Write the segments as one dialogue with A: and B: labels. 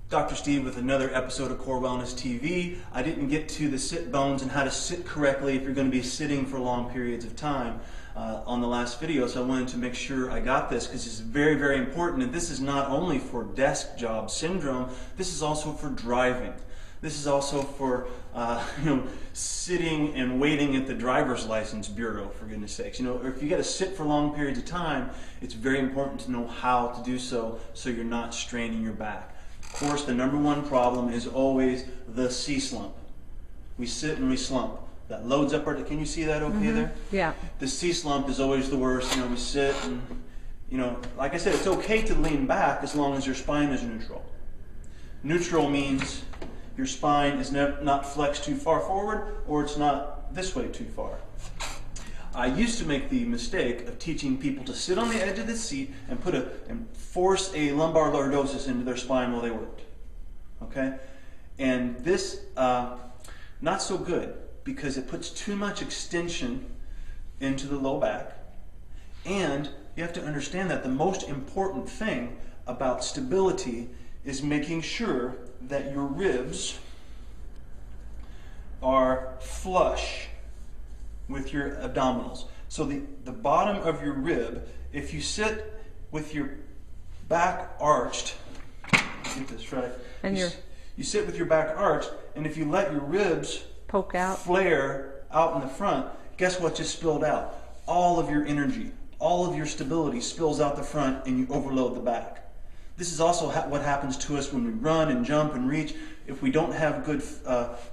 A: Dr. Steve with another episode of Core Wellness TV. I didn't get to the sit bones and how to sit correctly if you're going to be sitting for long periods of time on the last video, so I wanted to make sure I got this because it's very, very important. And this is not only for desk job syndrome, this is also for driving. This is also for sitting and waiting at the driver's license bureau, for goodness sakes. If you got to sit for long periods of time, it's very important to know how to do so you're not straining your back. Of course, the number one problem is always the C-slump. We sit and we slump. That loads up our, can you see that okay there?
B: Yeah.
A: The C-slump is always the worst. We sit and, like I said, it's okay to lean back as long as your spine is neutral. Neutral means your spine is not flexed too far forward, or it's not this way too far. I used to make the mistake of teaching people to sit on the edge of the seat and force a lumbar lordosis into their spine while they worked. Okay? And this, not so good, because it puts too much extension into the low back. And you have to understand that the most important thing about stability is making sure that your ribs are flush with your abdominals. So the bottom of your rib, if you sit with your back arched, get this right, and you sit with your back arched, and if you let your ribs
B: poke out,
A: flare out in the front, guess what just spilled out? All of your energy, all of your stability spills out the front, and you overload the back. This is also what happens to us when we run and jump and reach. If we don't have good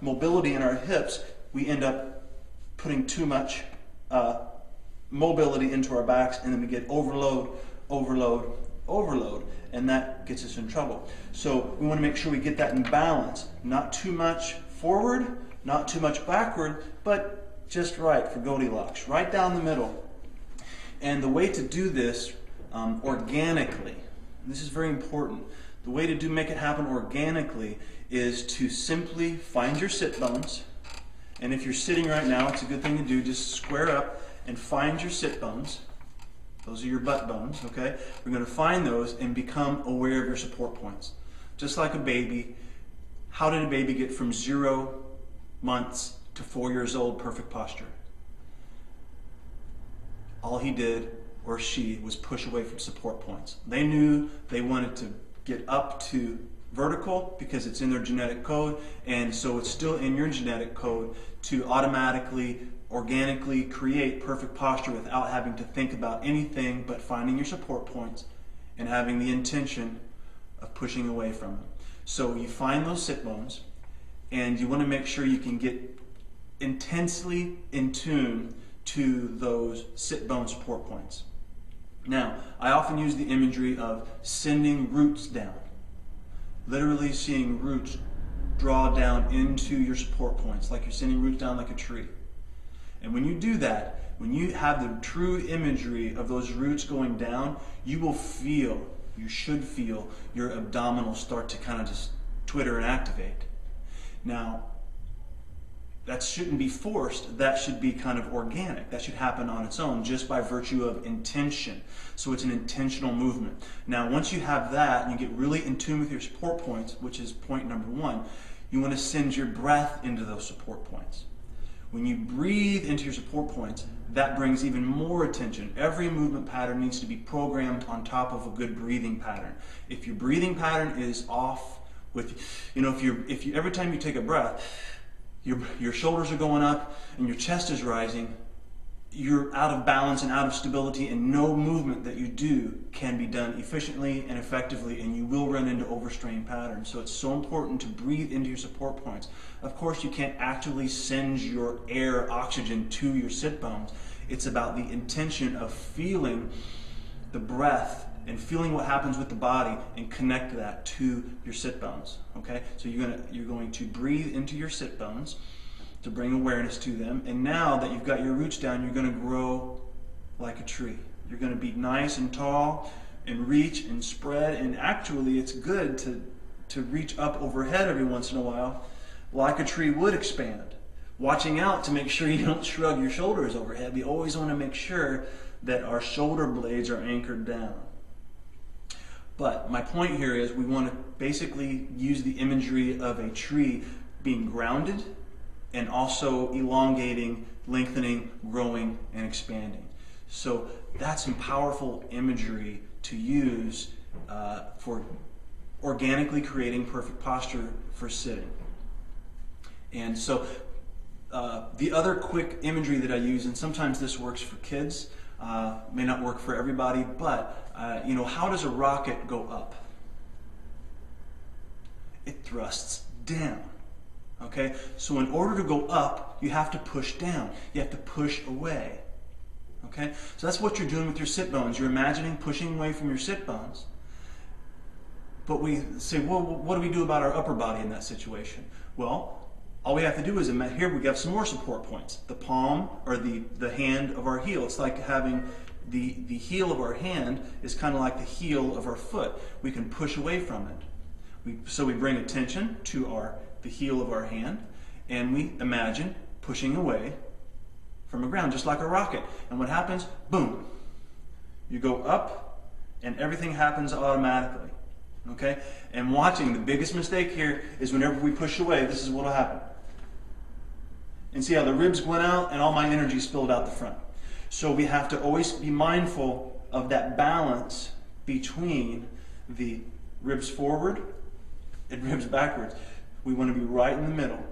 A: mobility in our hips, we end up putting too much mobility into our backs, and then we get overload, and that gets us in trouble. So we want to make sure we get that in balance. Not too much forward, not too much backward, but just right for Goldilocks, right down the middle. And the way to do this organically, this is very important. The way to make it happen organically is to simply find your sit bones. And if you're sitting right now, it's a good thing to do. Just square up and find your sit bones. Those are your butt bones, okay? We're going to find those and become aware of your support points. Just like a baby, how did a baby get from 0 months to 4 years old perfect posture? All he did, or she, was push away from support points. They knew they wanted to get up to vertical because it's in their genetic code, and so it's still in your genetic code to automatically, organically create perfect posture without having to think about anything but finding your support points and having the intention of pushing away from them. So you find those sit bones, and you want to make sure you can get intensely in tune to those sit bone support points. Now, I often use the imagery of sending roots down. Literally seeing roots draw down into your support points, like you're sending roots down like a tree. And when you do that, when you have the true imagery of those roots going down, you will feel, you should feel, your abdominals start to kind of just twitter and activate. Now, that shouldn't be forced. That should be kind of organic. That should happen on its own just by virtue of intention. So it's an intentional movement. Now, once you have that and you get really in tune with your support points, which is point number 1, you want to send your breath into those support points. When you breathe into your support points, that brings even more attention. Every movement pattern needs to be programmed on top of a good breathing pattern. If your breathing pattern is off with, if you every time you take a breath, your shoulders are going up and your chest is rising, you're out of balance and out of stability, and no movement that you do can be done efficiently and effectively, and you will run into overstrained patterns. So it's so important to breathe into your support points. Of course, you can't actually send your air, oxygen to your sit bones. It's about the intention of feeling the breath and feeling what happens with the body and connect that to your sit bones. Okay, so you're going to breathe into your sit bones to bring awareness to them. And now that you've got your roots down, you're going to grow like a tree. You're going to be nice and tall and reach and spread. And actually, it's good to reach up overhead every once in a while, like a tree would expand. Watching out to make sure you don't shrug your shoulders overhead. We always want to make sure that our shoulder blades are anchored down. But my point here is we want to basically use the imagery of a tree being grounded and also elongating, lengthening, growing, and expanding. So that's some powerful imagery to use for organically creating perfect posture for sitting. And so the other quick imagery that I use, and sometimes this works for kids, may not work for everybody, but you know, how does a rocket go up? It thrusts down. Okay, so in order to go up, you have to push down. You have to push away. Okay, so that's what you're doing with your sit bones. You're imagining pushing away from your sit bones. But we say, well, what do we do about our upper body in that situation? Well, all we have to do is, here we got some more support points. The palm, or the hand of our heel. It's like having the heel of our hand is kind of like the heel of our foot. We can push away from it. So we bring attention to the heel of our hand, and we imagine pushing away from the ground, just like a rocket. And what happens? Boom. You go up, and everything happens automatically. Okay? And watching, the biggest mistake here is whenever we push away, this is what will happen. And see how the ribs went out, and all my energy spilled out the front. So we have to always be mindful of that balance between the ribs forward and ribs backwards. We want to be right in the middle.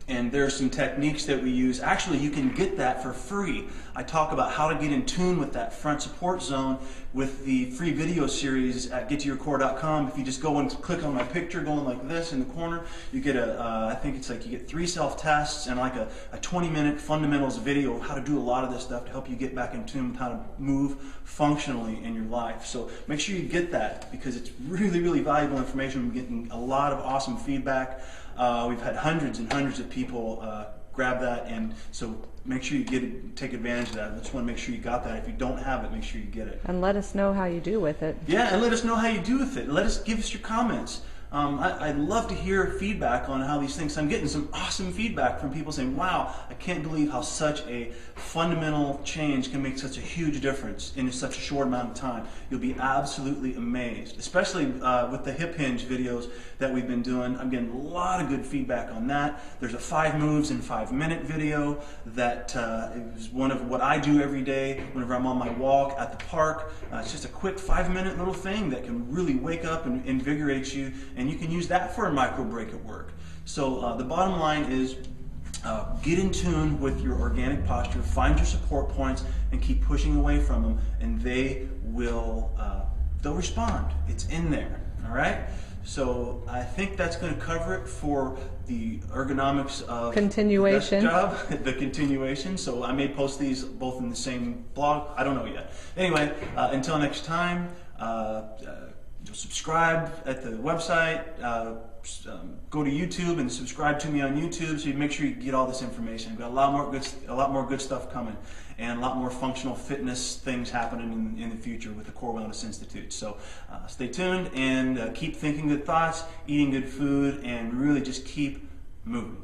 A: And there's some techniques that we use. Actually, you can get that for free. I talk about how to get in tune with that front support zone with the free video series at gettoyourcore.com. If you just go and click on my picture going like this in the corner, you get I think it's like you get 3 self-tests and like a 20-minute fundamentals video of how to do a lot of this stuff to help you get back in tune with how to move functionally in your life. So make sure you get that, because it's really, really valuable information. I'm getting a lot of awesome feedback. We've had hundreds and hundreds of people grab that, and so make sure you take advantage of that. I just want to make sure you got that. If you don't have it, make sure you get it.
B: And let us know how you do with it.
A: Yeah, and let us know how you do with it. Give us your comments. I'd love to hear feedback on how these things. I'm getting some awesome feedback from people saying, wow, I can't believe how such a fundamental change can make such a huge difference in such a short amount of time. You'll be absolutely amazed, especially with the hip hinge videos that we've been doing. I'm getting a lot of good feedback on that. There's a 5 moves in 5-minute video that is one of what I do every day whenever I'm on my walk at the park. It's just a quick 5-minute little thing that can really wake up and invigorate you. And you can use that for a micro break at work. So the bottom line is get in tune with your organic posture, find your support points, and keep pushing away from them, and they'll respond. It's in there. All right? So I think that's going to cover it for the ergonomics of
B: continuation.
A: The continuation. So I may post these both in the same blog. I don't know yet. Anyway, until next time. Subscribe at the website, go to YouTube and subscribe to me on YouTube, so you make sure you get all this information. We've got a lot more good stuff coming, and a lot more functional fitness things happening in the future with the Core Wellness Institute. So stay tuned and keep thinking good thoughts, eating good food, and really just keep moving.